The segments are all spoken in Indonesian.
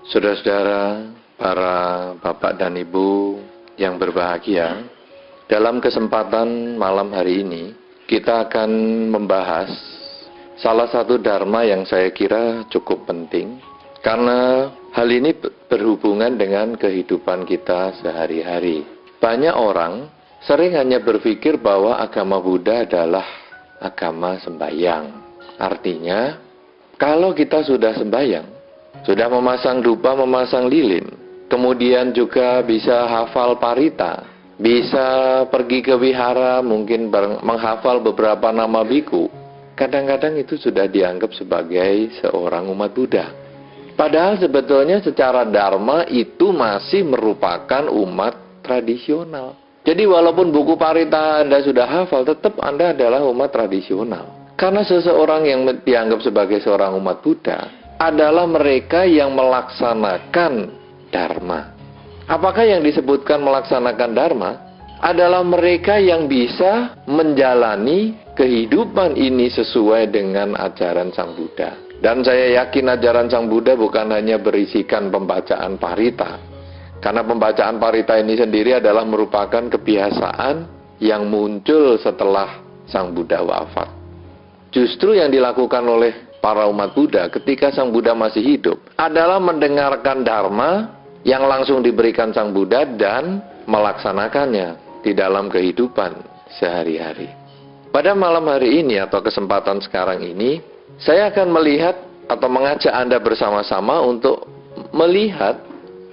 Saudara-saudara, para bapak dan ibu yang berbahagia, dalam kesempatan malam hari ini, kita akan membahas salah satu dharma yang saya kira cukup penting, karena hal ini berhubungan dengan kehidupan kita sehari-hari. Banyak orang sering hanya berpikir bahwa agama Buddha adalah agama sembahyang. Artinya, kalau kita sudah sembahyang, sudah memasang dupa, memasang lilin, kemudian juga bisa hafal parita, bisa pergi ke wihara, mungkin menghafal beberapa nama biku, kadang-kadang itu sudah dianggap sebagai seorang umat Buddha. Padahal sebetulnya secara dharma itu masih merupakan umat tradisional. Jadi walaupun buku parita Anda sudah hafal, tetap Anda adalah umat tradisional. Karena seseorang yang dianggap sebagai seorang umat Buddha adalah mereka yang melaksanakan dharma. Apakah yang disebutkan melaksanakan dharma? Adalah mereka yang bisa menjalani kehidupan ini sesuai dengan ajaran Sang Buddha. Dan saya yakin ajaran Sang Buddha bukan hanya berisikan pembacaan parita. Karena pembacaan parita ini sendiri adalah merupakan kebiasaan yang muncul setelah Sang Buddha wafat. Justru yang dilakukan oleh para umat Buddha ketika Sang Buddha masih hidup adalah mendengarkan dharma yang langsung diberikan Sang Buddha dan melaksanakannya di dalam kehidupan sehari-hari. Pada malam hari ini atau kesempatan sekarang ini, saya akan melihat atau mengajak Anda bersama-sama untuk melihat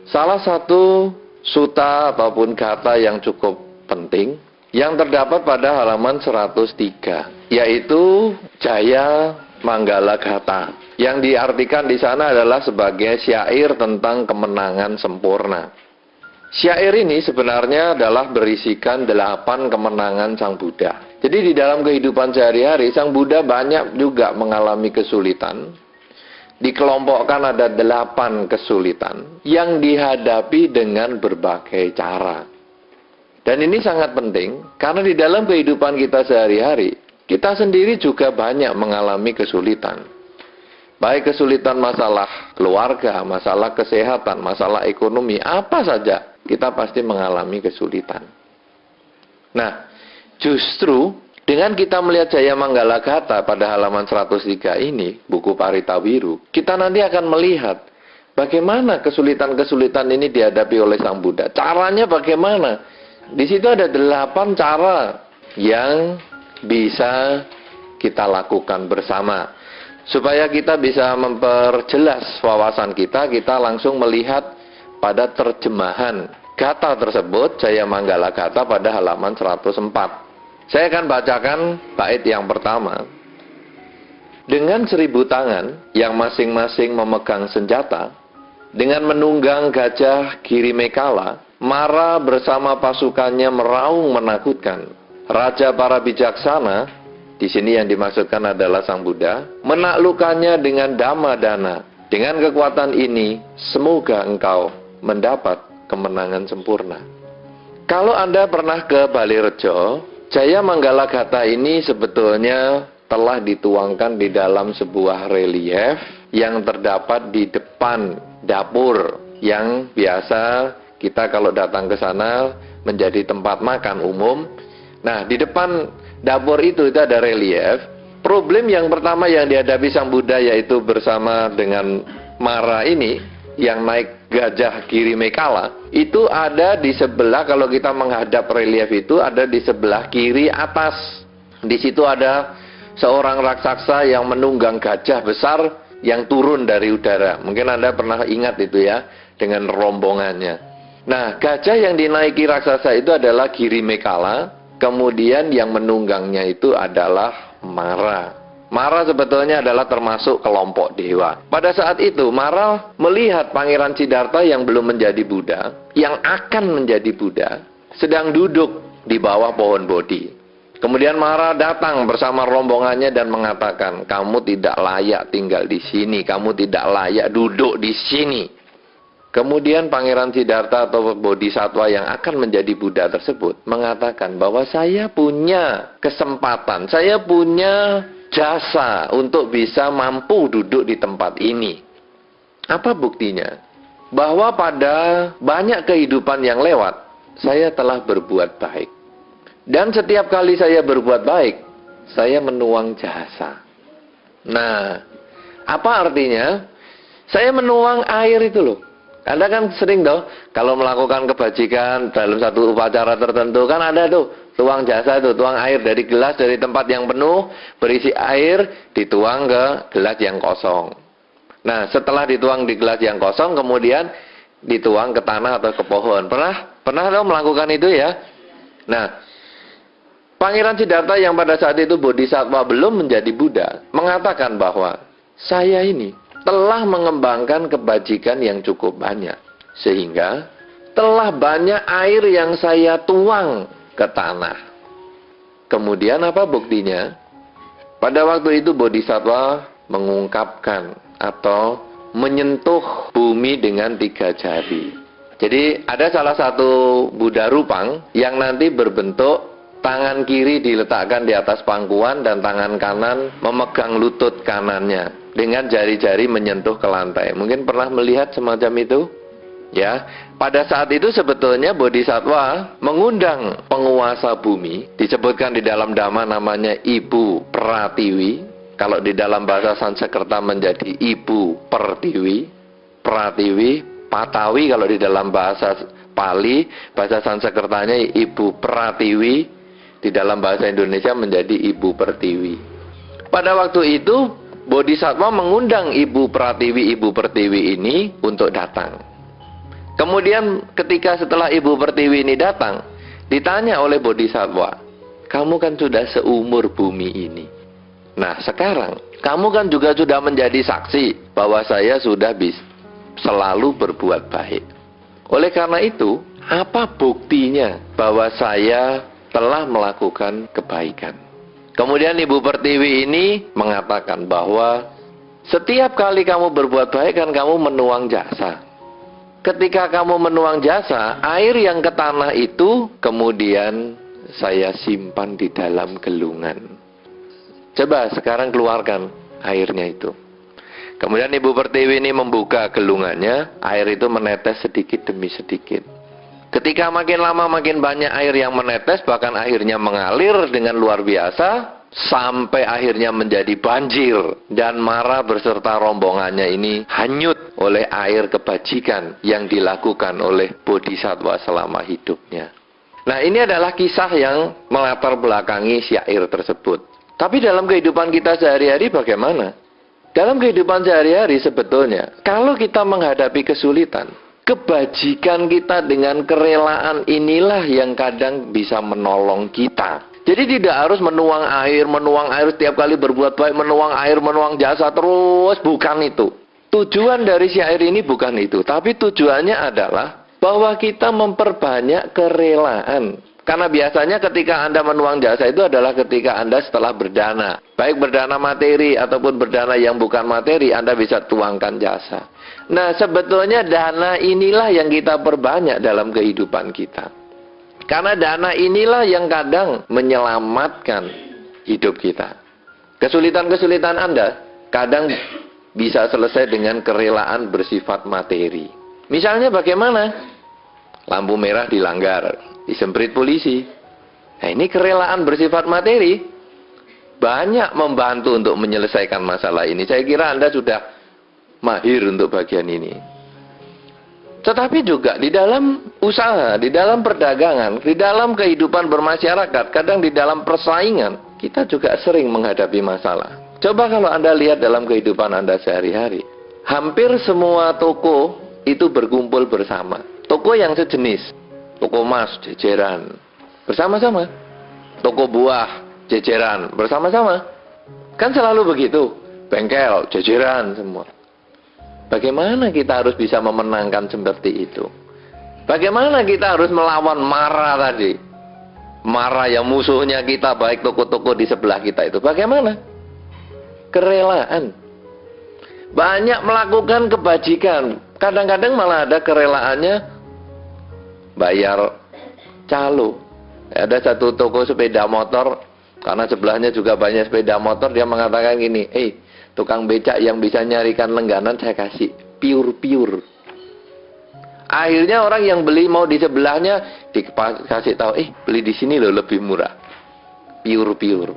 salah satu sutta ataupun kata yang cukup penting yang terdapat pada halaman 103, yaitu Jaya Manggala Gata, yang diartikan di sana adalah sebagai syair tentang kemenangan sempurna. Syair ini sebenarnya adalah berisikan 8 kemenangan Sang Buddha. Jadi di dalam kehidupan sehari-hari, Sang Buddha banyak juga mengalami kesulitan. Dikelompokkan ada 8 kesulitan yang dihadapi dengan berbagai cara. Dan ini sangat penting, karena di dalam kehidupan kita sehari-hari, kita sendiri juga banyak mengalami kesulitan. Baik kesulitan masalah keluarga, masalah kesehatan, masalah ekonomi, apa saja kita pasti mengalami kesulitan. Nah, justru dengan kita melihat Jaya Manggala Gata pada halaman 103 ini, buku Parita Biru, kita nanti akan melihat bagaimana kesulitan-kesulitan ini dihadapi oleh Sang Buddha. Caranya bagaimana? Di situ ada 8 cara yang bisa kita lakukan bersama. Supaya kita bisa memperjelas wawasan kita langsung melihat pada terjemahan kata tersebut, Jaya Manggala Gata pada halaman 104. Saya akan bacakan bait yang pertama. Dengan 1000 tangan yang masing-masing memegang senjata, dengan menunggang gajah Girimekala, Mara bersama pasukannya meraung menakutkan. Raja para bijaksana, di sini yang dimaksudkan adalah Sang Buddha, menaklukkannya dengan Dhammadana. Dengan kekuatan ini, semoga engkau mendapat kemenangan sempurna. Kalau Anda pernah ke Balirejo, Jaya Manggala Gata ini sebetulnya telah dituangkan di dalam sebuah relief yang terdapat di depan dapur yang biasa kita kalau datang ke sana menjadi tempat makan umum. Nah, di depan dapur itu ada relief. Problem yang pertama yang dihadapi Sang Buddha yaitu bersama dengan Mara ini yang naik gajah Girimekala, itu ada di sebelah, kalau kita menghadap relief itu ada di sebelah kiri atas. Di situ ada seorang raksasa yang menunggang gajah besar yang turun dari udara. Mungkin Anda pernah ingat itu ya, dengan rombongannya. Nah, gajah yang dinaiki raksasa itu adalah Girimekala, kemudian yang menunggangnya itu adalah Mara. Mara sebetulnya adalah termasuk kelompok dewa. Pada saat itu, Mara melihat Pangeran Siddhartha yang belum menjadi Buddha, yang akan menjadi Buddha, sedang duduk di bawah pohon Bodhi. Kemudian Mara datang bersama rombongannya dan mengatakan, kamu tidak layak tinggal di sini, kamu tidak layak duduk di sini. Kemudian Pangeran Siddhartha atau Bodhisattva yang akan menjadi Buddha tersebut mengatakan bahwa saya punya kesempatan, saya punya jasa untuk bisa mampu duduk di tempat ini. Apa buktinya? bahwa pada banyak kehidupan yang lewat, saya telah berbuat baik. Dan setiap kali saya berbuat baik, saya menuang jasa. Nah, apa artinya? Saya menuang air itu loh. Anda kan sering toh, kalau melakukan kebajikan dalam satu upacara tertentu, kan ada tuh, tuang jasa itu, tuang air dari gelas, dari tempat yang penuh, berisi air, dituang ke gelas yang kosong. Nah, setelah dituang di gelas yang kosong, kemudian dituang ke tanah atau ke pohon. Pernah toh melakukan itu ya? Nah, Pangeran Siddhartha yang pada saat itu Bodhisattva belum menjadi Buddha, mengatakan bahwa saya ini telah mengembangkan kebajikan yang cukup banyak. Sehingga telah banyak air yang saya tuang ke tanah. Kemudian apa buktinya? Pada waktu itu Bodhisattva mengungkapkan atau menyentuh bumi dengan 3 jari. Jadi ada salah satu Buddha Rupang yang nanti berbentuk tangan kiri diletakkan di atas pangkuan dan tangan kanan memegang lutut kanannya dengan jari-jari menyentuh ke lantai. Mungkin pernah melihat semacam itu? Ya, pada saat itu sebetulnya Bodhisattva mengundang penguasa bumi, disebutkan di dalam Dhamma namanya Ibu Pratiwi. Kalau di dalam bahasa Sanskerta menjadi Ibu Pertiwi, Pratiwi, Patawi kalau di dalam bahasa Pali, bahasa Sanskertanya Ibu Pratiwi, di dalam bahasa Indonesia menjadi Ibu Pertiwi. Pada waktu itu Bodhisattva mengundang Ibu Pratiwi, Ibu Pertiwi ini untuk datang. Kemudian ketika setelah Ibu Pertiwi ini datang, ditanya oleh Bodhisattva, kamu kan sudah seumur bumi ini. Nah sekarang, kamu kan juga sudah menjadi saksi bahwa saya sudah selalu berbuat baik. Oleh karena itu, apa buktinya bahwa saya telah melakukan kebaikan? Kemudian Ibu Pertiwi ini mengatakan bahwa setiap kali kamu berbuat baik kan kamu menuang jasa. Ketika kamu menuang jasa, air yang ke tanah itu kemudian saya simpan di dalam gelungan. Coba sekarang keluarkan airnya itu. Kemudian Ibu Pertiwi ini membuka gelungannya, air itu menetes sedikit demi sedikit. Ketika makin lama makin banyak air yang menetes, bahkan akhirnya mengalir dengan luar biasa, sampai akhirnya menjadi banjir. Dan Mara beserta rombongannya ini hanyut oleh air kebajikan yang dilakukan oleh Bodhisattva selama hidupnya. Nah ini adalah kisah yang melatar belakangi syair tersebut. Tapi dalam kehidupan kita sehari-hari bagaimana? Dalam kehidupan sehari-hari sebetulnya, kalau kita menghadapi kesulitan, kebajikan kita dengan kerelaan inilah yang kadang bisa menolong kita. Jadi tidak harus menuang air setiap kali berbuat baik, menuang jasa terus, bukan itu. Tujuan dari syair ini bukan itu, tapi tujuannya adalah bahwa kita memperbanyak kerelaan. Karena biasanya ketika Anda menuang jasa itu adalah ketika Anda setelah berdana. Baik berdana materi ataupun berdana yang bukan materi, Anda bisa tuangkan jasa. Nah sebetulnya dana inilah yang kita perbanyak dalam kehidupan kita. Karena dana inilah yang kadang menyelamatkan hidup kita. Kesulitan-kesulitan Anda kadang bisa selesai dengan kerelaan bersifat materi. Misalnya bagaimana? Lampu merah dilanggar, disemprit polisi. Nah ini kerelaan bersifat materi. Banyak membantu untuk menyelesaikan masalah ini. Saya kira Anda sudah mahir untuk bagian ini. Tetapi juga di dalam usaha, di dalam perdagangan, di dalam kehidupan bermasyarakat, kadang di dalam persaingan, kita juga sering menghadapi masalah. Coba kalau Anda lihat dalam kehidupan Anda sehari-hari, hampir semua toko itu berkumpul bersama. Toko yang sejenis, toko emas, jejeran, bersama-sama. Toko buah, jejeran, bersama-sama. Kan selalu begitu, bengkel, jejeran semua. Bagaimana kita harus bisa memenangkan seperti itu? Bagaimana kita harus melawan Mara tadi? Mara yang musuhnya kita, baik toko-toko di sebelah kita itu. Bagaimana? Kerelaan. Banyak melakukan kebajikan. Kadang-kadang malah ada kerelaannya bayar calo. Ada satu toko sepeda motor, karena sebelahnya juga banyak sepeda motor, dia mengatakan gini, tukang becak yang bisa nyarikan lengganan saya kasih, pure. Akhirnya orang yang beli mau di sebelahnya dikasih tahu, beli di sini loh lebih murah. Piur.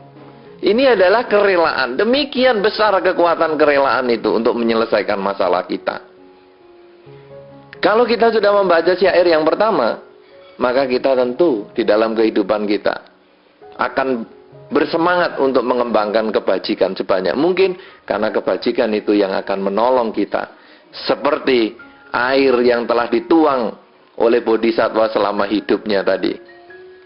Ini adalah kerelaan. Demikian besar kekuatan kerelaan itu untuk menyelesaikan masalah kita. Kalau kita sudah membaca syair yang pertama, maka kita tentu di dalam kehidupan kita akan bersemangat untuk mengembangkan kebajikan sebanyak mungkin, karena kebajikan itu yang akan menolong kita. Seperti air yang telah dituang oleh bodhisattva selama hidupnya tadi,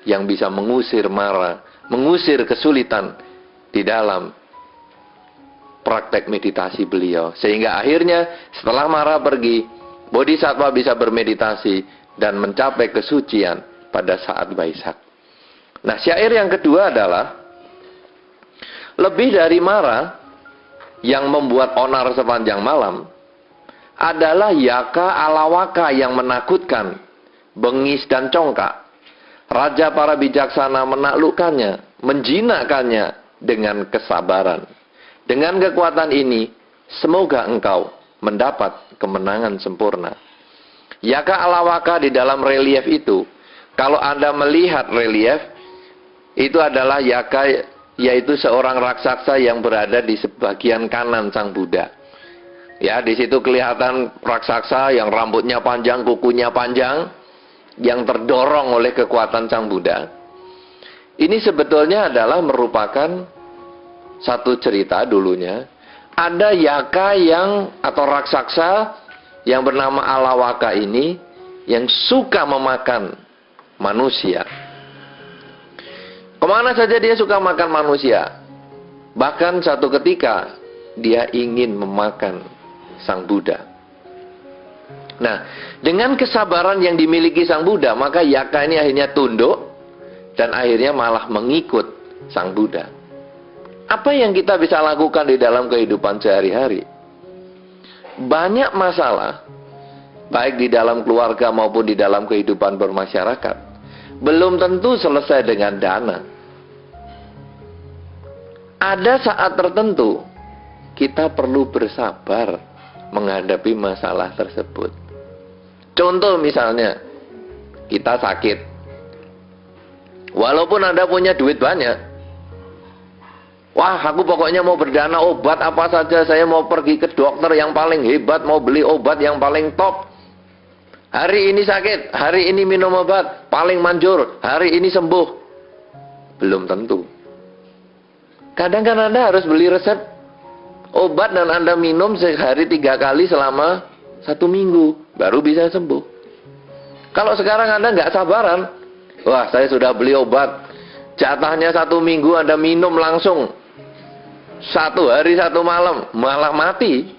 yang bisa mengusir mara, mengusir kesulitan di dalam praktek meditasi beliau. Sehingga akhirnya setelah mara pergi, bodhisattva bisa bermeditasi dan mencapai kesucian pada saat Waisak. Nah, syair yang kedua adalah lebih dari mara yang membuat onar sepanjang malam adalah yaka alawaka yang menakutkan, bengis dan congkak. Raja para bijaksana menaklukkannya, menjinakkannya dengan kesabaran. Dengan kekuatan ini, semoga engkau mendapat kemenangan sempurna. Yaka alawaka di dalam relief itu, kalau Anda melihat relief, itu adalah yaka, yaitu seorang raksasa yang berada di sebagian kanan Sang Buddha. Ya, di situ kelihatan raksasa yang rambutnya panjang, kukunya panjang, yang terdorong oleh kekuatan Sang Buddha. Ini sebetulnya adalah merupakan satu cerita dulunya. Ada yaka yang atau raksasa yang bernama Alawaka ini yang suka memakan manusia. Kemana saja dia suka makan manusia. Bahkan satu ketika dia ingin memakan Sang Buddha. Nah, dengan kesabaran yang dimiliki Sang Buddha, maka yaka ini akhirnya tunduk dan akhirnya malah mengikut Sang Buddha. Apa yang kita bisa lakukan di dalam kehidupan sehari-hari? Banyak masalah, baik di dalam keluarga maupun di dalam kehidupan bermasyarakat, belum tentu selesai dengan dana. Ada saat tertentu kita perlu bersabar menghadapi masalah tersebut. Contoh misalnya, kita sakit. Walaupun Anda punya duit banyak. Wah, aku pokoknya mau berdana obat apa saja. Saya mau pergi ke dokter yang paling hebat, mau beli obat yang paling top. Hari ini sakit, hari ini minum obat, paling manjur, hari ini sembuh. Belum tentu. Kadang kan Anda harus beli resep obat dan Anda minum sehari 3 kali selama 1 minggu, baru bisa sembuh. Kalau sekarang Anda nggak sabaran, wah saya sudah beli obat, jatahnya 1 minggu Anda minum langsung 1 hari 1 malam, malah mati.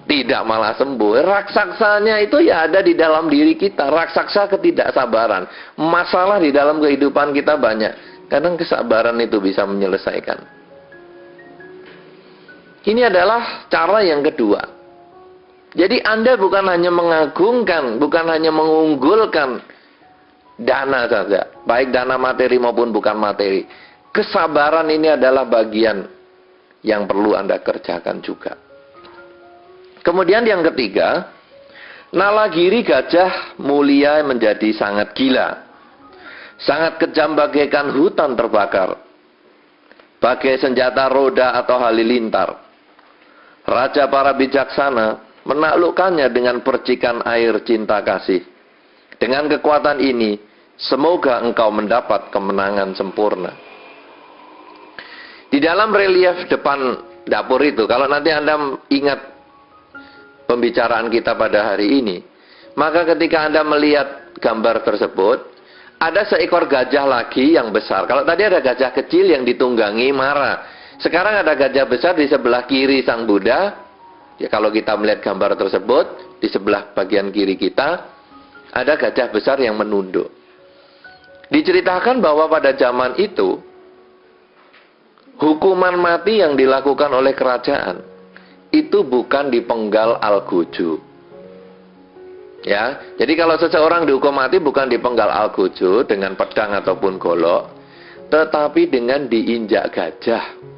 Tidak malah sembuh. Raksaksanya itu ya ada di dalam diri kita. Raksasa ketidaksabaran. Masalah di dalam kehidupan kita banyak. Kadang kesabaran itu bisa menyelesaikan. Ini adalah cara yang kedua. Jadi Anda bukan hanya mengagungkan, bukan hanya mengunggulkan dana saja. Baik dana materi maupun bukan materi. Kesabaran ini adalah bagian yang perlu Anda kerjakan juga. Kemudian yang ketiga, nalagiri gajah mulia menjadi sangat gila. Sangat kejam bagaikan hutan terbakar. Bagai senjata roda atau halilintar. Raja para bijaksana menaklukkannya dengan percikan air cinta kasih. Dengan kekuatan ini, semoga engkau mendapat kemenangan sempurna. Di dalam relief depan dapur itu, kalau nanti Anda ingat pembicaraan kita pada hari ini, maka ketika Anda melihat gambar tersebut, ada seekor gajah lagi yang besar. Kalau tadi ada gajah kecil yang ditunggangi Mara, sekarang ada gajah besar di sebelah kiri Sang Buddha. Ya, kalau kita melihat gambar tersebut, di sebelah bagian kiri kita ada gajah besar yang menunduk. Diceritakan bahwa pada zaman itu hukuman mati yang dilakukan oleh kerajaan itu bukan dipenggal algojo. Ya, jadi kalau seseorang dihukum mati bukan dipenggal algojo dengan pedang ataupun golok, tetapi dengan diinjak gajah.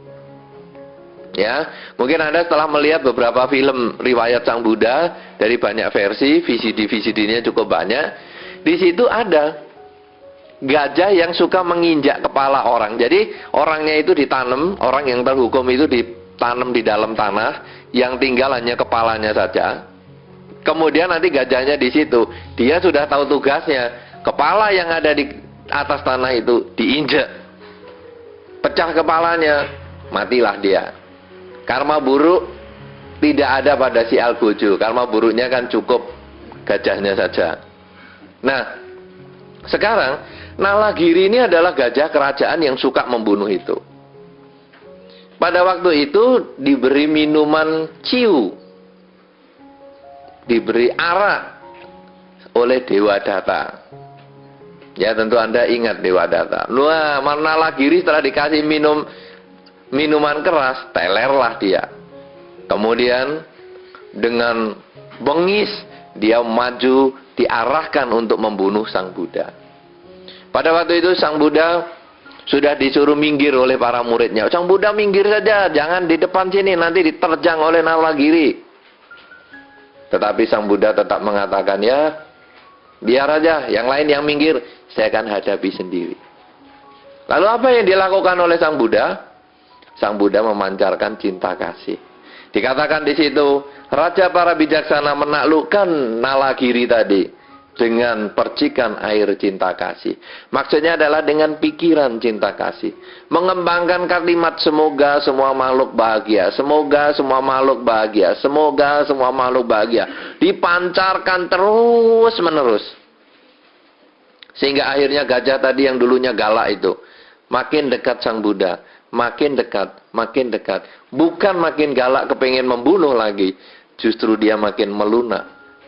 Ya, mungkin Anda setelah melihat beberapa film riwayat Sang Buddha dari banyak versi, VCD-VCD-nya cukup banyak. Di situ ada gajah yang suka menginjak kepala orang. Jadi orangnya itu ditanam, orang yang terhukum itu ditanam di dalam tanah, yang tinggal hanya kepalanya saja. Kemudian nanti gajahnya di situ, dia sudah tahu tugasnya. Kepala yang ada di atas tanah itu diinjak, pecah kepalanya, matilah dia. Karma buruk tidak ada pada si Algojo. Karma buruknya kan cukup gajahnya saja. Nah, sekarang Nalagiri ini adalah gajah kerajaan yang suka membunuh itu. Pada waktu itu diberi minuman ciu, diberi arak oleh Dewa Data. Ya, tentu Anda ingat Dewa Data. Wah, Nalagiri setelah dikasih minuman keras, telerlah dia. Kemudian dengan bengis dia maju, diarahkan untuk membunuh Sang Buddha. Pada waktu itu Sang Buddha sudah disuruh minggir oleh para muridnya. Sang Buddha minggir saja, jangan di depan sini, nanti diterjang oleh Nalagiri. Tetapi Sang Buddha tetap mengatakan, ya biar aja, yang lain yang minggir, saya akan hadapi sendiri. Lalu apa yang dilakukan oleh Sang Buddha? Sang Buddha memancarkan cinta kasih. Dikatakan di situ, Raja para bijaksana menaklukkan Nalagiri tadi dengan percikan air cinta kasih. Maksudnya adalah dengan pikiran cinta kasih. Mengembangkan kalimat semoga semua makhluk bahagia. Semoga semua makhluk bahagia. Semoga semua makhluk bahagia. Dipancarkan terus menerus. Sehingga akhirnya gajah tadi yang dulunya galak itu makin dekat Sang Buddha. Makin dekat, makin dekat. Bukan makin galak kepengen membunuh lagi. Justru dia makin melunak,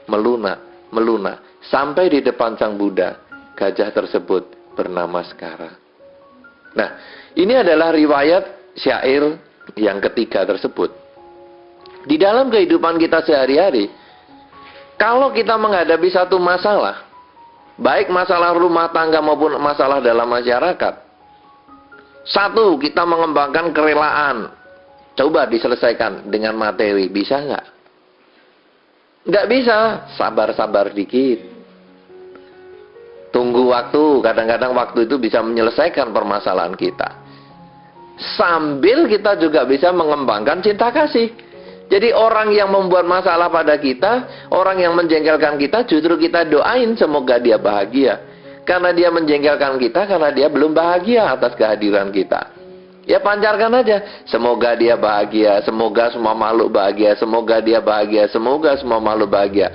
melunak, melunak. Sampai di depan Sang Buddha, gajah tersebut bernama Skara. Nah, ini adalah riwayat syair yang ketiga tersebut. Di dalam kehidupan kita sehari-hari, kalau kita menghadapi satu masalah, baik masalah rumah tangga maupun masalah dalam masyarakat, satu, kita mengembangkan kerelaan. Coba diselesaikan dengan materi. Bisa nggak? Nggak bisa. Sabar-sabar dikit. Tunggu waktu. Kadang-kadang waktu itu bisa menyelesaikan permasalahan kita. Sambil kita juga bisa mengembangkan cinta kasih. Jadi orang yang membuat masalah pada kita, orang yang menjengkelkan kita, justru kita doain semoga dia bahagia. Karena dia menjengkelkan kita, karena dia belum bahagia atas kehadiran kita. Ya pancarkan aja. Semoga dia bahagia, semoga semua makhluk bahagia, semoga dia bahagia, semoga semua makhluk bahagia.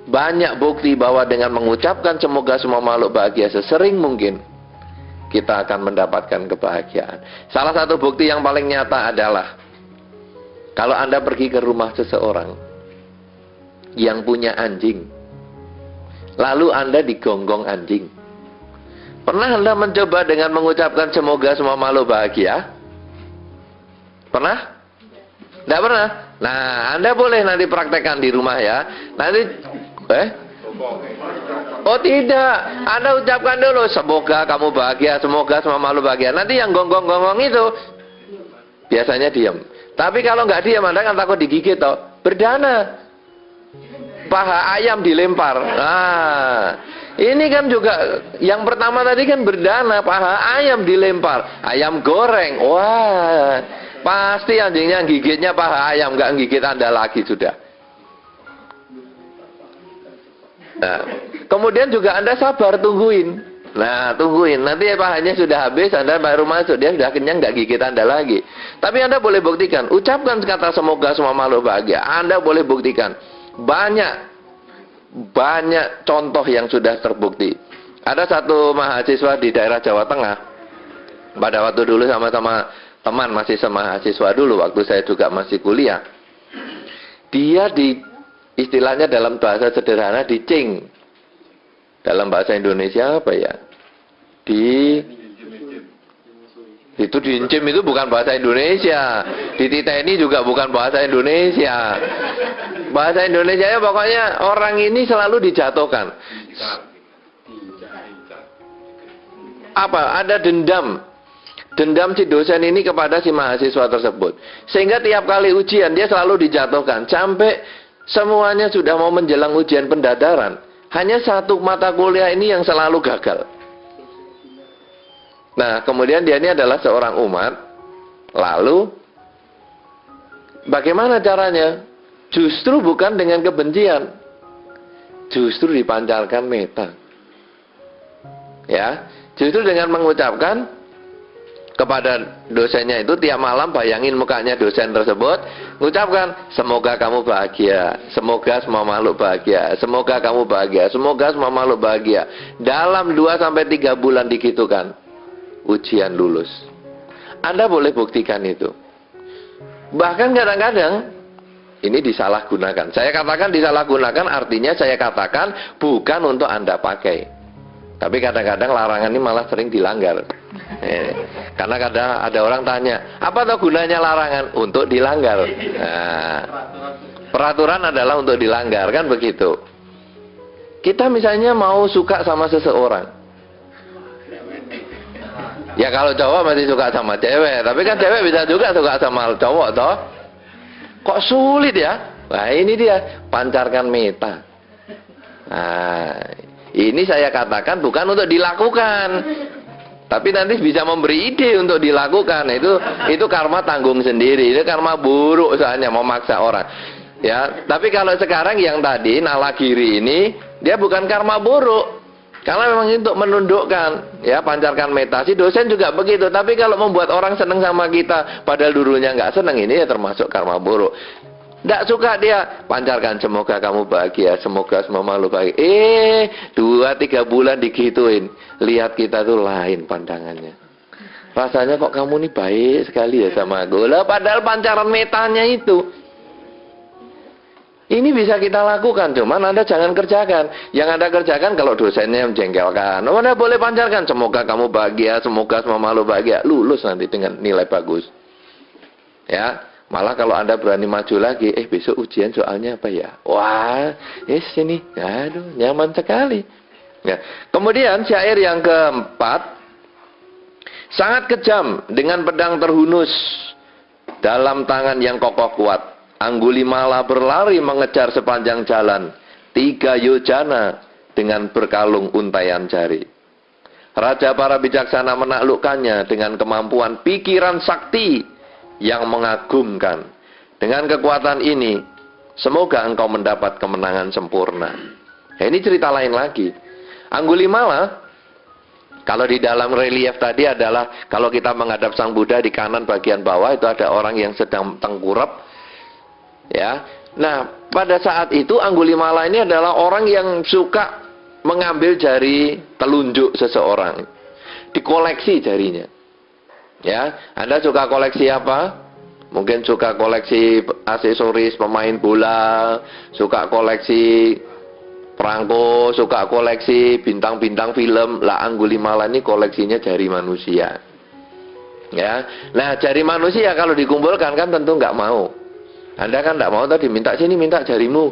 Banyak bukti bahwa dengan mengucapkan semoga semua makhluk bahagia sesering mungkin, kita akan mendapatkan kebahagiaan. Salah satu bukti yang paling nyata adalah, kalau Anda pergi ke rumah seseorang yang punya anjing, lalu Anda digonggong anjing. Pernah Anda mencoba dengan mengucapkan semoga semua makhluk bahagia? Pernah? Tidak pernah? Nah, Anda boleh nanti praktekkan di rumah ya. Nanti, oh tidak, Anda ucapkan dulu semoga kamu bahagia, semoga semua makhluk bahagia. Nanti yang gonggong-gonggong itu biasanya diam. Tapi kalau nggak diam, Anda kan takut digigit toh. Berdana. Paha ayam dilempar. Nah, ini kan juga yang pertama tadi kan berdana, paha ayam dilempar, ayam goreng. Wah, pasti anjingnya gigitnya paha ayam, nggak gigit Anda lagi sudah. Nah, kemudian juga Anda sabar tungguin. Nah, tungguin. Nanti pahanya sudah habis, Anda baru masuk, dia sudah kenyang, nggak gigit Anda lagi. Tapi Anda boleh buktikan, ucapkan kata semoga semua makhluk bahagia. Anda boleh buktikan. Banyak contoh yang sudah terbukti. Ada satu mahasiswa di daerah Jawa Tengah. Pada waktu dulu sama-sama teman, masih mahasiswa dulu, waktu saya juga masih kuliah. Dia istilahnya dalam bahasa sederhana dicing. Dalam bahasa Indonesia apa ya? Itu diincim itu bukan bahasa Indonesia. Dititeni juga bukan bahasa Indonesia. Bahasa Indonesia ya pokoknya orang ini selalu dijatuhkan. Apa? Ada dendam. dendam si dosen ini kepada si mahasiswa tersebut. Sehingga tiap kali ujian dia selalu dijatuhkan. Sampai semuanya sudah mau menjelang ujian pendadaran. Hanya satu mata kuliah ini yang selalu gagal. Nah, kemudian dia ini adalah seorang umat. Lalu, bagaimana caranya? Justru bukan dengan kebencian. Justru dipancarkan meta. Ya, justru dengan mengucapkan kepada dosennya itu tiap malam bayangin mukanya dosen tersebut, mengucapkan semoga kamu bahagia, semoga semua makhluk bahagia, semoga kamu bahagia, semoga semua makhluk bahagia. Dalam 2-3 bulan digitukan, ujian lulus. Anda boleh buktikan itu. Bahkan kadang-kadang ini disalahgunakan. Saya katakan disalahgunakan artinya saya katakan bukan untuk Anda pakai. Tapi kadang-kadang larangan ini malah sering dilanggar. Karena kadang ada orang tanya, apa tuh gunanya larangan? Untuk dilanggar. Nah, peraturan adalah untuk dilanggar, kan begitu. Kita misalnya mau suka sama seseorang. Ya kalau cowok masih suka sama cewek, tapi kan cewek bisa juga suka sama cowok toh. Kok sulit ya? Nah ini dia, pancarkan meta. Nah, ini saya katakan bukan untuk dilakukan, tapi nanti bisa memberi ide untuk dilakukan. Itu karma tanggung sendiri, itu karma buruk soalnya memaksa orang. Ya, tapi kalau sekarang yang tadi nalagiri ini dia bukan karma buruk. Karena memang itu untuk menundukkan, ya pancarkan meta. Si dosen juga begitu. Tapi kalau membuat orang senang sama kita, padahal dulunya nggak senang, ini ya termasuk karma buruk. Nggak suka dia, pancarkan semoga kamu bahagia, semoga semua makhluk bahagia. 2-3 bulan digituin, lihat kita tuh lain pandangannya. Rasanya kok kamu nih baik sekali ya sama aku. Lah padahal pancaran metanya itu. Ini bisa kita lakukan, cuman Anda jangan kerjakan. Yang Anda kerjakan kalau dosennya menjengkelkan. Anda boleh pancarkan, semoga kamu bahagia, semoga semua makhluk bahagia. Lulus nanti dengan nilai bagus. Ya, malah kalau Anda berani maju lagi, besok ujian soalnya apa ya? Wah, sini, aduh, nyaman sekali. Ya. Kemudian syair yang keempat, sangat kejam dengan pedang terhunus dalam tangan yang kokoh kuat. Anggulimala berlari mengejar sepanjang jalan 3 yojana dengan berkalung untaian jari. Raja para bijaksana menaklukkannya dengan kemampuan pikiran sakti yang mengagumkan. Dengan kekuatan ini, semoga engkau mendapat kemenangan sempurna. Nah, ini cerita lain lagi. Anggulimala, kalau di dalam relief tadi adalah kalau kita menghadap Sang Buddha di kanan bagian bawah itu ada orang yang sedang tengkurap. Ya, nah pada saat itu Anggulimala ini adalah orang yang suka mengambil jari telunjuk seseorang, dikoleksi jarinya. Ya, Anda suka koleksi apa? Mungkin suka koleksi aksesoris pemain bola, suka koleksi perangko, suka koleksi bintang-bintang film. Lah Anggulimala ini koleksinya jari manusia. Ya, nah jari manusia kalau dikumpulkan kan tentu nggak mau. Anda kan tidak mau tadi minta sini, minta jarimu.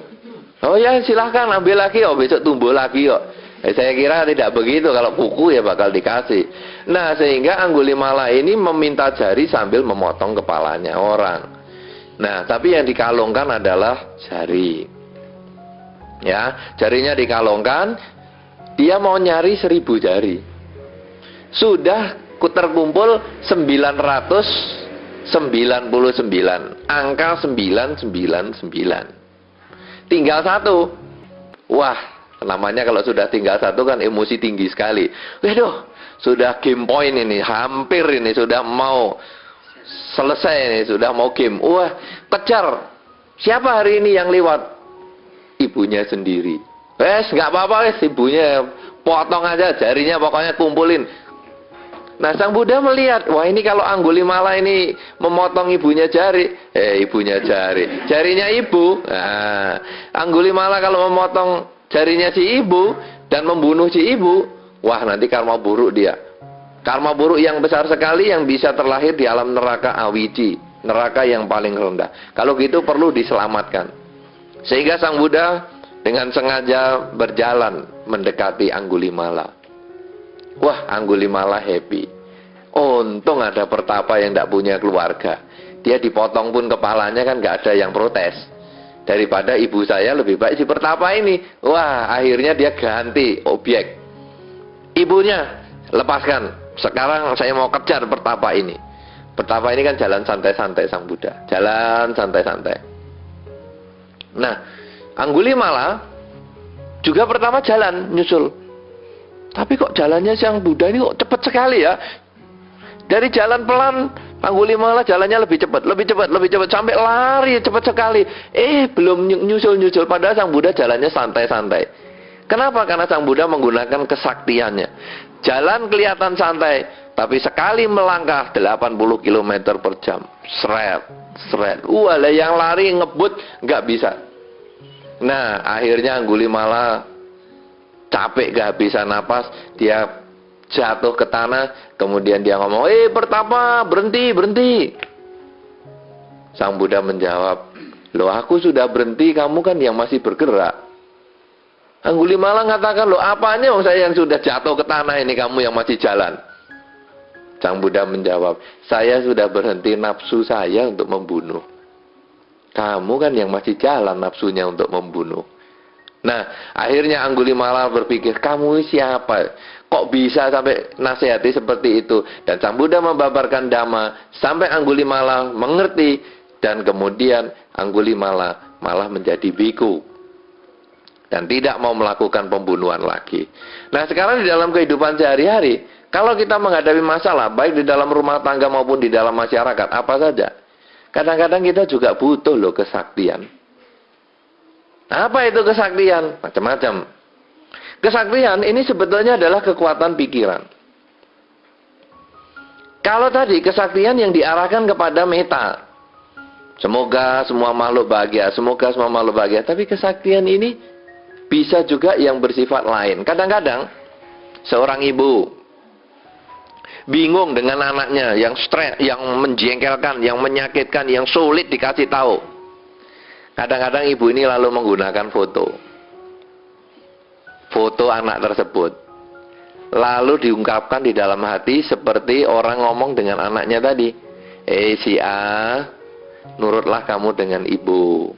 Oh ya silahkan ambil lagi, besok tumbuh lagi kok. Saya kira tidak begitu, kalau kuku ya bakal dikasih. Nah sehingga Anggulimala ini meminta jari sambil memotong kepalanya orang. Nah tapi yang dikalungkan adalah jari. Ya, jarinya dikalungkan, dia mau nyari 1000 jari. Sudah terkumpul 999, angka 999. Tinggal 1. Wah, namanya kalau sudah tinggal 1 kan emosi tinggi sekali. Waduh, sudah game point ini, hampir ini sudah mau selesai ini, sudah mau game. Wah, kejar. Siapa hari ini yang lewat? Ibunya sendiri. Nggak apa-apa ibunya potong aja jarinya, pokoknya kumpulin. Nah Sang Buddha melihat, wah ini kalau Anggulimala ini memotong ibunya jari, ibunya jari, jarinya ibu. Nah, Anggulimala kalau memotong jarinya si ibu dan membunuh si ibu, wah nanti karma buruk dia. Karma buruk yang besar sekali yang bisa terlahir di alam neraka Awiji, neraka yang paling rendah. Kalau gitu perlu diselamatkan. Sehingga Sang Buddha dengan sengaja berjalan mendekati Anggulimala. Wah, Anggulimala happy. Untung ada pertapa yang tidak punya keluarga. Dia dipotong pun kepalanya kan nggak ada yang protes. Daripada ibu saya lebih baik si pertapa ini. Wah, akhirnya dia ganti objek. Ibunya, lepaskan. Sekarang saya mau kejar pertapa ini. Pertapa ini kan jalan santai-santai sang Buddha. Jalan santai-santai. Nah, Anggulimala juga pertama jalan nyusul. Tapi kok jalannya sang Buddha ini kok cepat sekali ya. Dari jalan pelan, Anggulimala jalannya lebih cepat, lebih cepat, lebih cepat, sampai lari cepat sekali. Belum nyusul-nyusul, padahal sang Buddha jalannya santai-santai. Kenapa? Karena sang Buddha menggunakan kesaktiannya. Jalan kelihatan santai, tapi sekali melangkah 80 km per jam. Seret, seret. Yang lari ngebut nggak bisa. Nah, akhirnya Anggulimala capek kehabisan napas, dia jatuh ke tanah, kemudian dia ngomong, pertapa, berhenti, berhenti. Sang Buddha menjawab, loh aku sudah berhenti, kamu kan yang masih bergerak. Anggulimala mengatakan, loh apanya saya yang sudah jatuh ke tanah ini, kamu yang masih jalan. Sang Buddha menjawab, saya sudah berhenti nafsu saya untuk membunuh. Kamu kan yang masih jalan nafsunya untuk membunuh. Nah, akhirnya Anggulimala berpikir, kamu siapa? Kok bisa sampai nasihati seperti itu? Dan Sang Buddha membabarkan Dhamma sampai Anggulimala mengerti. Dan kemudian Anggulimala malah menjadi biku. Dan tidak mau melakukan pembunuhan lagi. Nah, sekarang di dalam kehidupan sehari-hari, kalau kita menghadapi masalah, baik di dalam rumah tangga maupun di dalam masyarakat, apa saja, kadang-kadang kita juga butuh loh kesaktian. Apa itu kesaktian? Macam-macam. Kesaktian ini sebetulnya adalah kekuatan pikiran. Kalau tadi kesaktian yang diarahkan kepada meta, semoga semua makhluk bahagia, semoga semua makhluk bahagia. Tapi kesaktian ini bisa juga yang bersifat lain. Kadang-kadang seorang ibu bingung dengan anaknya yang stres, yang menjengkelkan, yang menyakitkan, yang sulit dikasih tahu. Kadang-kadang ibu ini lalu menggunakan foto anak tersebut, lalu diungkapkan di dalam hati seperti orang ngomong dengan anaknya tadi. Si A, nurutlah kamu dengan ibu,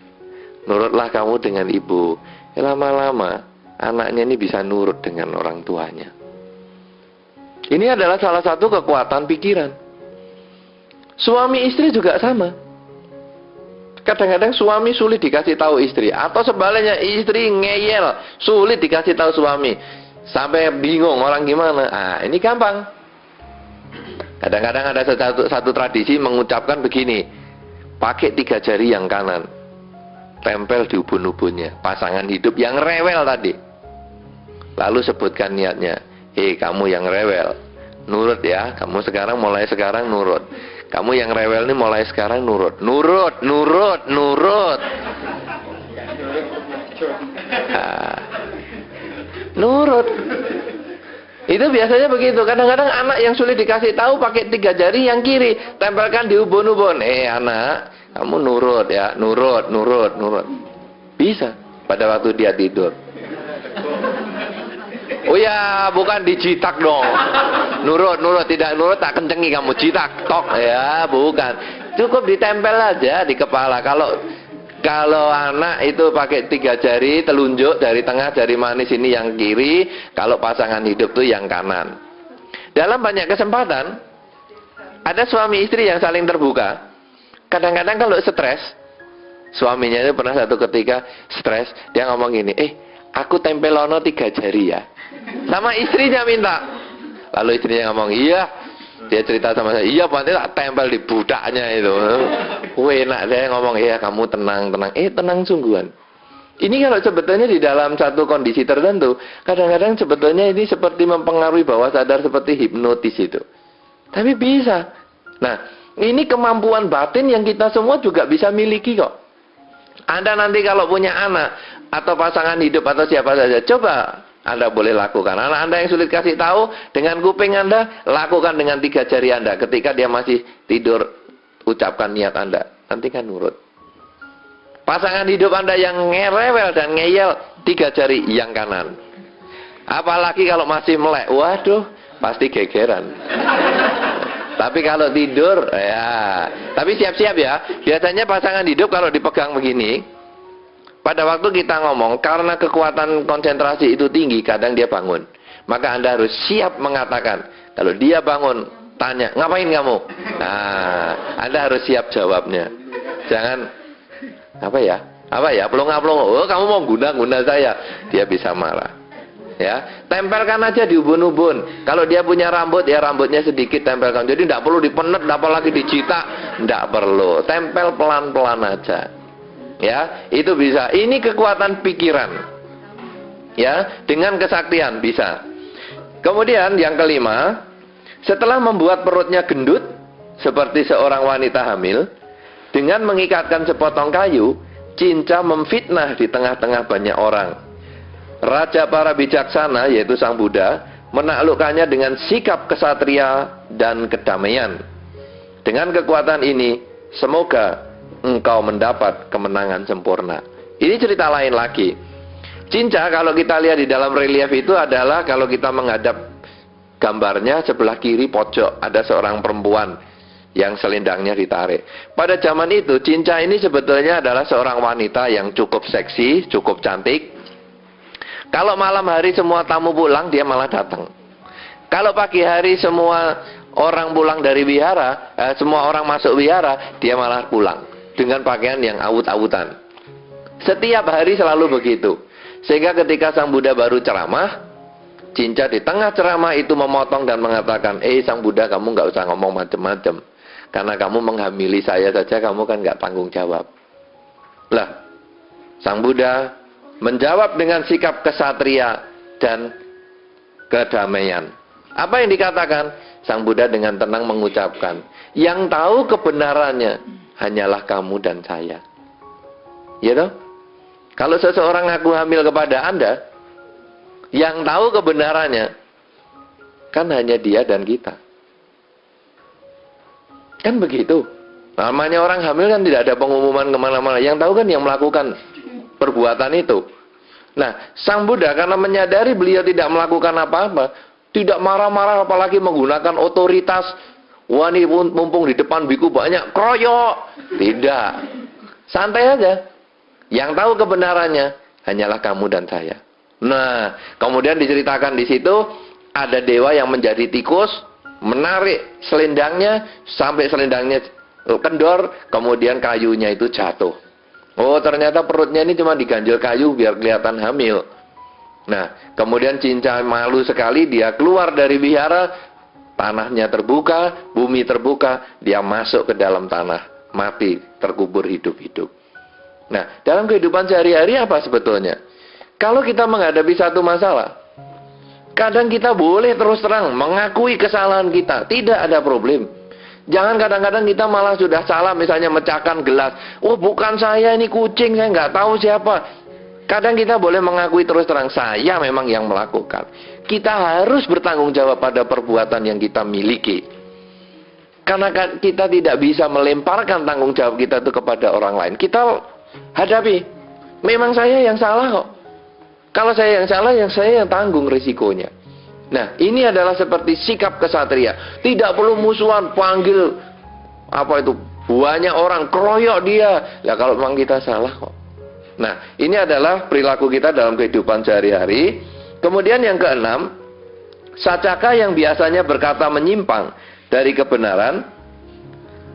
nurutlah kamu dengan ibu. Lama-lama anaknya ini bisa nurut dengan orang tuanya. Ini adalah salah satu kekuatan pikiran. Suami istri juga sama. Kadang-kadang suami sulit dikasih tahu istri, atau sebaliknya istri ngeyel, sulit dikasih tahu suami, sampai bingung orang gimana. Ini gampang. Kadang-kadang ada satu tradisi mengucapkan begini, pakai 3 jari yang kanan, tempel di ubun-ubunnya, pasangan hidup yang rewel tadi. Lalu sebutkan niatnya, kamu yang rewel, nurut ya, kamu mulai sekarang nurut. Kamu yang rewel ini mulai sekarang nurut. Nurut, nurut, nurut. Nurut. Itu biasanya begitu. Kadang-kadang anak yang sulit dikasih tahu pakai 3 jari yang kiri, tempelkan di ubun-ubun. Anak, kamu nurut ya, nurut, nurut, nurut. Bisa pada waktu dia tidur. Oh ya, bukan dijitak dong. Nurut, nurut, tidak nurut tak kencengi kamu, jitak, tok. Ya, bukan. Cukup ditempel aja di kepala. Kalau anak itu pakai 3 jari, telunjuk dari tengah, jari manis ini yang kiri. Kalau pasangan hidup itu yang kanan. Dalam banyak kesempatan, ada suami istri yang saling terbuka. Kadang-kadang kalau stres, suaminya itu pernah satu ketika stres, dia ngomong gini, aku tempelono 3 jari ya. Sama istrinya minta. Lalu istrinya ngomong, iya. Dia cerita sama saya, iya berarti tak tempel di budaknya itu. Enak, saya ngomong, iya kamu tenang, tenang. Tenang sungguhan. Ini kalau sebetulnya di dalam satu kondisi tertentu, kadang-kadang sebetulnya ini seperti mempengaruhi bawah sadar, seperti hipnotis itu. Tapi bisa. Nah, ini kemampuan batin yang kita semua juga bisa miliki kok. Anda nanti kalau punya anak, atau pasangan hidup, atau siapa saja, coba Anda boleh lakukan. Anak Anda yang sulit kasih tahu, dengan kuping Anda, lakukan dengan 3 jari Anda. Ketika dia masih tidur, ucapkan niat Anda. Nanti kan nurut. Pasangan hidup Anda yang ngerewel dan ngeyel, 3 jari yang kanan. Apalagi kalau masih melek, waduh, pasti gegeran. Tapi kalau tidur, ya. Tapi siap-siap ya. Biasanya pasangan hidup kalau dipegang begini, pada waktu kita ngomong, karena kekuatan konsentrasi itu tinggi, kadang dia bangun. Maka Anda harus siap mengatakan. Kalau dia bangun, tanya, ngapain kamu? Nah, Anda harus siap jawabnya. Jangan, apa ya, pelongo-pelongo. Oh, kamu mau guna-guna saya. Dia bisa marah. Ya, tempelkan aja di ubun-ubun. Kalau dia punya rambut, ya rambutnya sedikit tempelkan. Jadi tidak perlu dipenet, apalagi dicita, tidak perlu. Tempel pelan-pelan aja. Ya, itu bisa. Ini kekuatan pikiran. Ya, dengan kesaktian bisa. Kemudian yang kelima, setelah membuat perutnya gendut seperti seorang wanita hamil, dengan mengikatkan sepotong kayu, Cinca memfitnah di tengah-tengah banyak orang. Raja para bijaksana, yaitu Sang Buddha, menaklukkannya dengan sikap kesatria dan kedamaian. Dengan kekuatan ini, semoga engkau mendapat kemenangan sempurna. Ini cerita lain lagi. Cinca, kalau kita lihat di dalam relief itu adalah, kalau kita menghadap gambarnya, sebelah kiri pojok ada seorang perempuan yang selendangnya ditarik. Pada zaman itu, Cinca ini sebetulnya adalah seorang wanita yang cukup seksi, cukup cantik. Kalau malam hari semua tamu pulang, dia malah datang. Kalau pagi hari semua orang pulang dari wihara, semua orang masuk wihara, dia malah pulang dengan pakaian yang awut-awutan. Setiap hari selalu begitu. Sehingga ketika Sang Buddha baru ceramah, Cinca di tengah ceramah itu memotong dan mengatakan, Sang Buddha, kamu nggak usah ngomong macam-macam. Karena kamu menghamili saya saja, kamu kan nggak tanggung jawab. Lah, Sang Buddha menjawab dengan sikap kesatria dan kedamaian. Apa yang dikatakan? Sang Buddha dengan tenang mengucapkan, yang tahu kebenarannya hanyalah kamu dan saya. Ya toh? Kalau seseorang ngaku hamil kepada Anda, yang tahu kebenarannya kan hanya dia dan kita. Kan begitu. Namanya orang hamil kan tidak ada pengumuman kemana-mana. Yang tahu kan yang melakukan perbuatan itu. Nah, Sang Buddha karena menyadari beliau tidak melakukan apa-apa, tidak marah-marah apalagi menggunakan otoritas. Wah, ini mumpung di depan biku banyak, kroyok. Tidak. Santai aja. Yang tahu kebenarannya hanyalah kamu dan saya. Nah, kemudian diceritakan di situ ada dewa yang menjadi tikus, menarik selendangnya sampai selendangnya kendor, kemudian kayunya itu jatuh. Oh, ternyata perutnya ini cuma diganjel kayu biar kelihatan hamil. Nah, kemudian Cinca malu sekali, dia keluar dari wihara, tanahnya terbuka, bumi terbuka, dia masuk ke dalam tanah, mati, terkubur hidup-hidup. Nah, dalam kehidupan sehari-hari apa sebetulnya? Kalau kita menghadapi satu masalah, kadang kita boleh terus terang mengakui kesalahan kita, tidak ada problem. Jangan kadang-kadang kita malah sudah salah, misalnya mecahkan gelas. Oh, bukan saya, ini kucing, saya nggak tahu siapa. Kadang kita boleh mengakui terus terang, saya memang yang melakukan. Kita harus bertanggung jawab pada perbuatan yang kita miliki. Karena kita tidak bisa melemparkan tanggung jawab kita itu kepada orang lain. Kita hadapi, memang saya yang salah kok. Kalau saya yang salah, saya yang tanggung risikonya. Nah, ini adalah seperti sikap kesatria. Tidak perlu musuhan, panggil apa itu, banyak orang, keroyok dia. Ya kalau memang kita salah kok. Nah, ini adalah perilaku kita dalam kehidupan sehari-hari. Kemudian yang keenam, Sacaka yang biasanya berkata menyimpang dari kebenaran,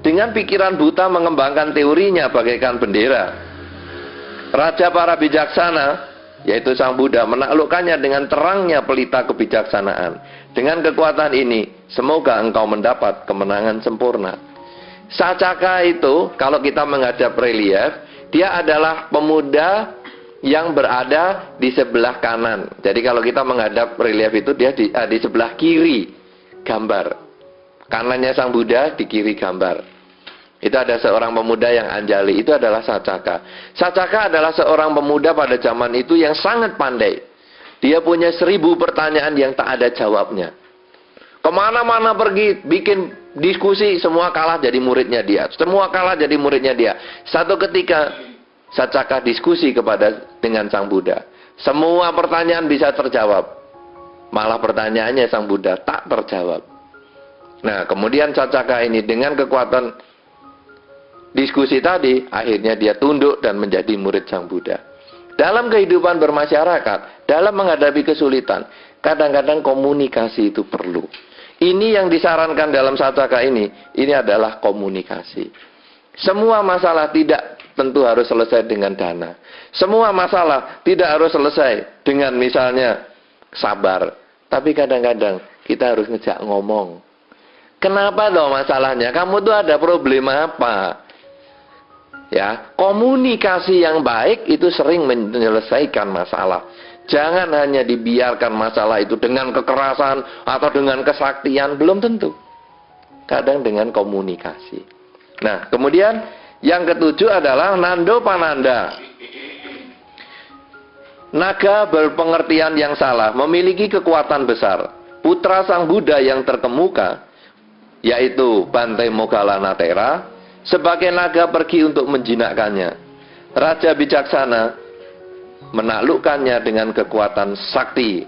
dengan pikiran buta mengembangkan teorinya bagaikan bendera. Raja para bijaksana, yaitu Sang Buddha, menaklukkannya dengan terangnya pelita kebijaksanaan. Dengan kekuatan ini, semoga engkau mendapat kemenangan sempurna. Sacaka itu, kalau kita menghadap relief, dia adalah pemuda yang berada di sebelah kanan. Jadi kalau kita menghadap relief itu, dia di sebelah kiri gambar. Kanannya Sang Buddha, di kiri gambar. Itu ada seorang pemuda yang anjali, itu adalah Sacaka. Sacaka adalah seorang pemuda pada zaman itu yang sangat pandai. Dia punya 1000 pertanyaan yang tak ada jawabnya. Kemana-mana pergi, bikin diskusi, semua kalah jadi muridnya dia. Semua kalah jadi muridnya dia. Satu ketika, Sacaka diskusi dengan Sang Buddha. Semua pertanyaan bisa terjawab. Malah pertanyaannya Sang Buddha tak terjawab. Nah, kemudian Cacaka ini dengan kekuatan diskusi tadi, akhirnya dia tunduk dan menjadi murid Sang Buddha. Dalam kehidupan bermasyarakat, dalam menghadapi kesulitan, kadang-kadang komunikasi itu perlu. Ini yang disarankan dalam Cacaka ini adalah komunikasi. Semua masalah tidak tentu harus selesai dengan dana. Semua masalah tidak harus selesai dengan misalnya sabar. Tapi kadang-kadang kita harus ngejak ngomong. Kenapa dong masalahnya? Kamu tuh ada problema apa? Ya, komunikasi yang baik itu sering menyelesaikan masalah. Jangan hanya dibiarkan masalah itu dengan kekerasan atau dengan kesaktian, belum tentu. Kadang dengan komunikasi. Nah, kemudian yang ketujuh adalah Nando Pananda. Naga berpengertian yang salah, memiliki kekuatan besar. Putra Sang Buddha yang terkemuka, yaitu Bante Moggallanathera, sebagai naga pergi untuk menjinakkannya. Raja bijaksana menaklukkannya dengan kekuatan sakti.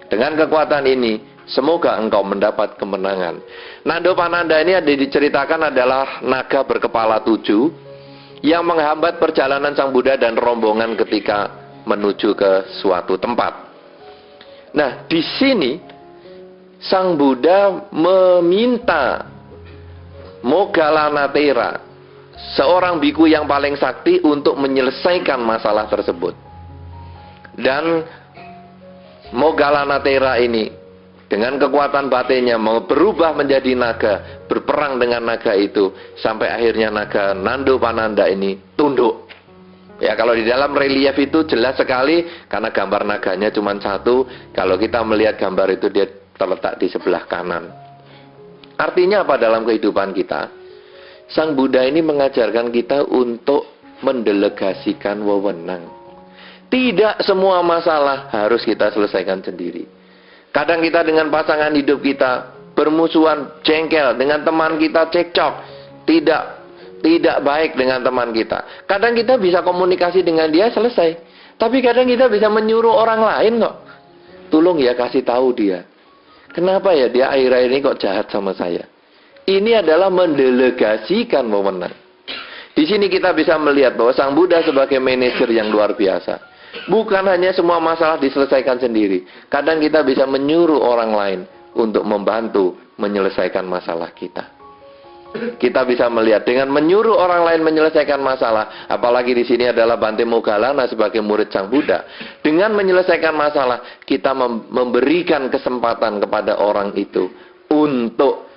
Dengan kekuatan ini, semoga engkau mendapat kemenangan. Nando Pananda ini diceritakan adalah naga berkepala 7 yang menghambat perjalanan Sang Buddha dan rombongan ketika menuju ke suatu tempat. Nah, di sini Sang Buddha meminta Moggallanathera, seorang biku yang paling sakti, untuk menyelesaikan masalah tersebut. Dan Moggallanathera ini dengan kekuatan batinnya mau berubah menjadi naga, berperang dengan naga itu, sampai akhirnya naga Nando Pananda ini tunduk. Ya, kalau di dalam relief itu jelas sekali, karena gambar naganya cuma satu. Kalau kita melihat gambar itu, dia terletak di sebelah kanan. Artinya apa dalam kehidupan kita? Sang Buddha ini mengajarkan kita untuk mendelegasikan wewenang. Tidak semua masalah harus kita selesaikan sendiri. Kadang kita dengan pasangan hidup kita bermusuhan, jengkel, dengan teman kita cekcok, tidak baik dengan teman kita. Kadang kita bisa komunikasi dengan dia, selesai. Tapi kadang kita bisa menyuruh orang lain kok. Tolong ya, kasih tahu dia. Kenapa ya dia akhir-akhir ini kok jahat sama saya? Ini adalah mendelegasikan wewenang. Di sini kita bisa melihat bahwa Sang Buddha sebagai manajer yang luar biasa. Bukan hanya semua masalah diselesaikan sendiri. Kadang kita bisa menyuruh orang lain untuk membantu menyelesaikan masalah kita. Kita bisa melihat dengan menyuruh orang lain menyelesaikan masalah, apalagi di sini adalah Bante Moggallana sebagai murid Sang Buddha. Dengan menyelesaikan masalah, kita memberikan kesempatan kepada orang itu untuk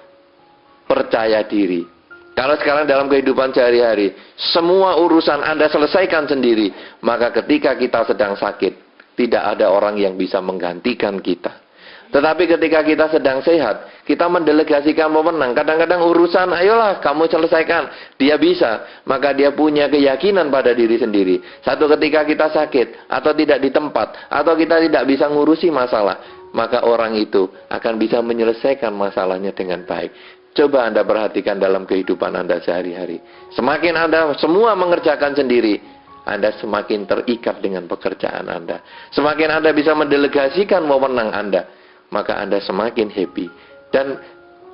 percaya diri. Kalau sekarang dalam kehidupan sehari-hari, semua urusan Anda selesaikan sendiri, maka ketika kita sedang sakit, tidak ada orang yang bisa menggantikan kita. Tetapi ketika kita sedang sehat, kita mendelegasikan wewenang. Kadang-kadang urusan, ayolah kamu selesaikan. Dia bisa, maka dia punya keyakinan pada diri sendiri. Satu ketika kita sakit, atau tidak di tempat, atau kita tidak bisa ngurusi masalah, maka orang itu akan bisa menyelesaikan masalahnya dengan baik. Coba Anda perhatikan dalam kehidupan Anda sehari-hari. Semakin Anda semua mengerjakan sendiri, Anda semakin terikat dengan pekerjaan Anda. Semakin Anda bisa mendelegasikan wewenang Anda, maka Anda semakin happy. Dan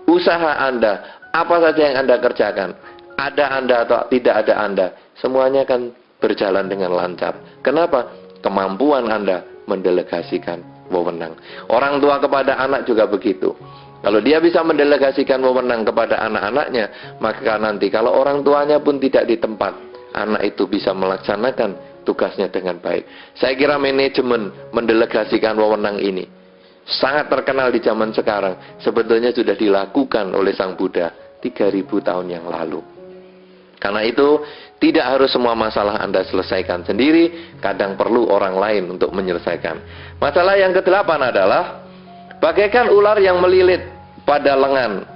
usaha Anda, apa saja yang Anda kerjakan, ada Anda atau tidak ada Anda, semuanya akan berjalan dengan lancar. Kenapa? Kemampuan Anda mendelegasikan wewenang. Orang tua kepada anak juga begitu. Kalau dia bisa mendelegasikan wewenang kepada anak-anaknya, maka nanti kalau orang tuanya pun tidak di tempat, anak itu bisa melaksanakan tugasnya dengan baik. Saya kira manajemen mendelegasikan wewenang ini sangat terkenal di zaman sekarang. Sebetulnya sudah dilakukan oleh Sang Buddha 3000 tahun yang lalu. Karena itu, tidak harus semua masalah Anda selesaikan sendiri. Kadang perlu orang lain untuk menyelesaikan. Masalah yang ke-8 adalah bagaikan ular yang melilit pada lengan.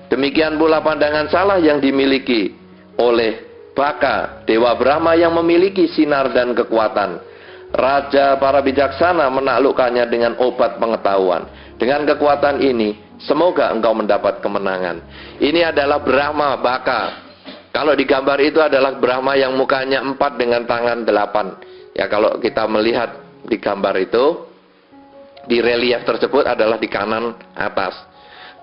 Demikian pula pandangan salah yang dimiliki oleh Baka, Dewa Brahma yang memiliki sinar dan kekuatan. Raja para bijaksana menaklukkannya dengan obat pengetahuan. Dengan kekuatan ini, semoga engkau mendapat kemenangan. Ini adalah Brahma Baka. Kalau di gambar itu adalah Brahma yang mukanya 4 dengan tangan 8. Ya, kalau kita melihat di gambar itu, di relief tersebut adalah di kanan atas.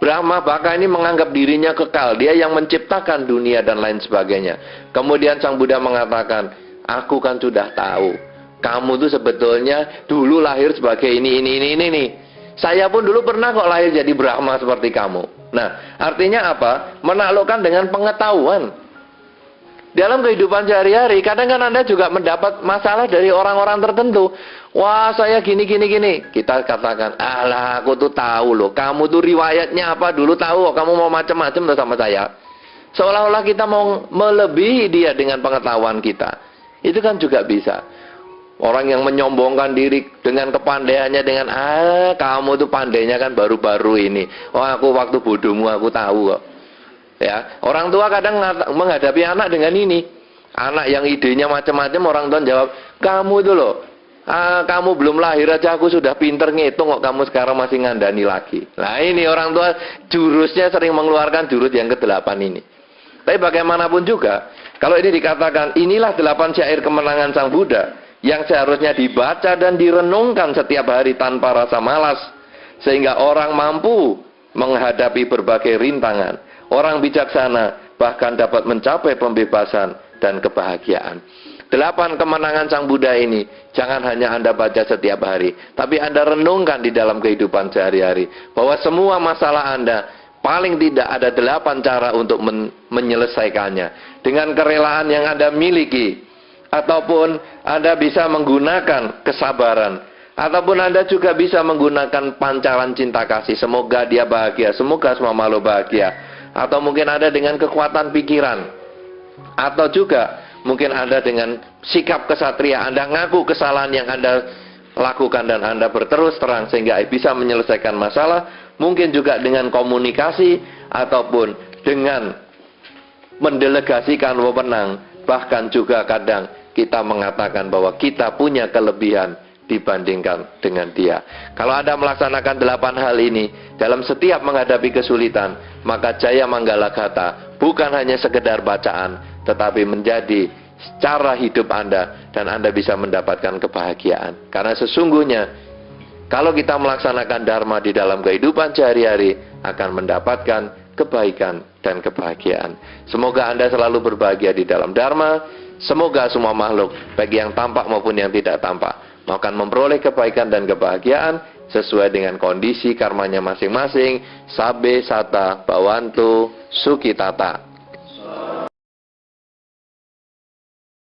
Brahma Baka ini menganggap dirinya kekal, dia yang menciptakan dunia dan lain sebagainya. Kemudian Sang Buddha mengatakan, aku kan sudah tahu, kamu tuh sebetulnya dulu lahir sebagai ini. Saya pun dulu pernah kok lahir jadi Brahma seperti kamu. Nah, artinya apa? Menaklukkan dengan pengetahuan. Dalam kehidupan sehari-hari, kadang kan Anda juga mendapat masalah dari orang-orang tertentu. Wah, saya gini. Kita katakan, alah, aku tuh tahu loh. Kamu tuh riwayatnya apa dulu tahu. Kamu mau macam-macam tuh sama saya. Seolah-olah kita mau melebihi dia dengan pengetahuan kita. Itu kan juga bisa. Orang yang menyombongkan diri dengan kepandaiannya dengan, kamu tuh pandainya kan baru-baru ini. Oh, aku waktu bodohmu aku tahu kok. Ya, orang tua kadang menghadapi anak dengan ini. Anak yang idenya macam-macam, orang tua jawab, kamu itu loh, kamu belum lahir aja aku sudah pinter ngitung kok, kamu sekarang masih ngandani lagi. Nah ini orang tua jurusnya sering mengeluarkan jurus yang ke-8 ini. Tapi bagaimanapun juga, kalau ini dikatakan, inilah 8 syair kemenangan Sang Buddha yang seharusnya dibaca dan direnungkan setiap hari tanpa rasa malas, sehingga orang mampu menghadapi berbagai rintangan. Orang bijaksana bahkan dapat mencapai pembebasan dan kebahagiaan. 8 kemenangan Sang Buddha ini jangan hanya Anda baca setiap hari, tapi Anda renungkan di dalam kehidupan sehari-hari. Bahwa semua masalah Anda, paling tidak ada 8 cara untuk menyelesaikannya. Dengan kerelaan yang Anda miliki, ataupun Anda bisa menggunakan kesabaran, ataupun Anda juga bisa menggunakan pancaran cinta kasih. Semoga dia bahagia, semoga semua makhluk bahagia. Atau mungkin Anda dengan kekuatan pikiran, atau juga mungkin Anda dengan sikap kesatria, Anda ngaku kesalahan yang Anda lakukan dan Anda berterus terang sehingga bisa menyelesaikan masalah. Mungkin juga dengan komunikasi, ataupun dengan mendelegasikan wewenang. Bahkan juga kadang kita mengatakan bahwa kita punya kelebihan dibandingkan dengan dia. Kalau Anda melaksanakan 8 hal ini dalam setiap menghadapi kesulitan, maka Jaya Manggalagata bukan hanya sekedar bacaan, tetapi menjadi cara hidup Anda, dan Anda bisa mendapatkan kebahagiaan. Karena sesungguhnya kalau kita melaksanakan Dharma di dalam kehidupan sehari-hari, akan mendapatkan kebaikan dan kebahagiaan. Semoga Anda selalu berbahagia di dalam Dharma. Semoga semua makhluk, baik yang tampak maupun yang tidak tampak, akan memperoleh kebaikan dan kebahagiaan sesuai dengan kondisi karmanya masing-masing. Sabe Sata Bawantu Sukitata.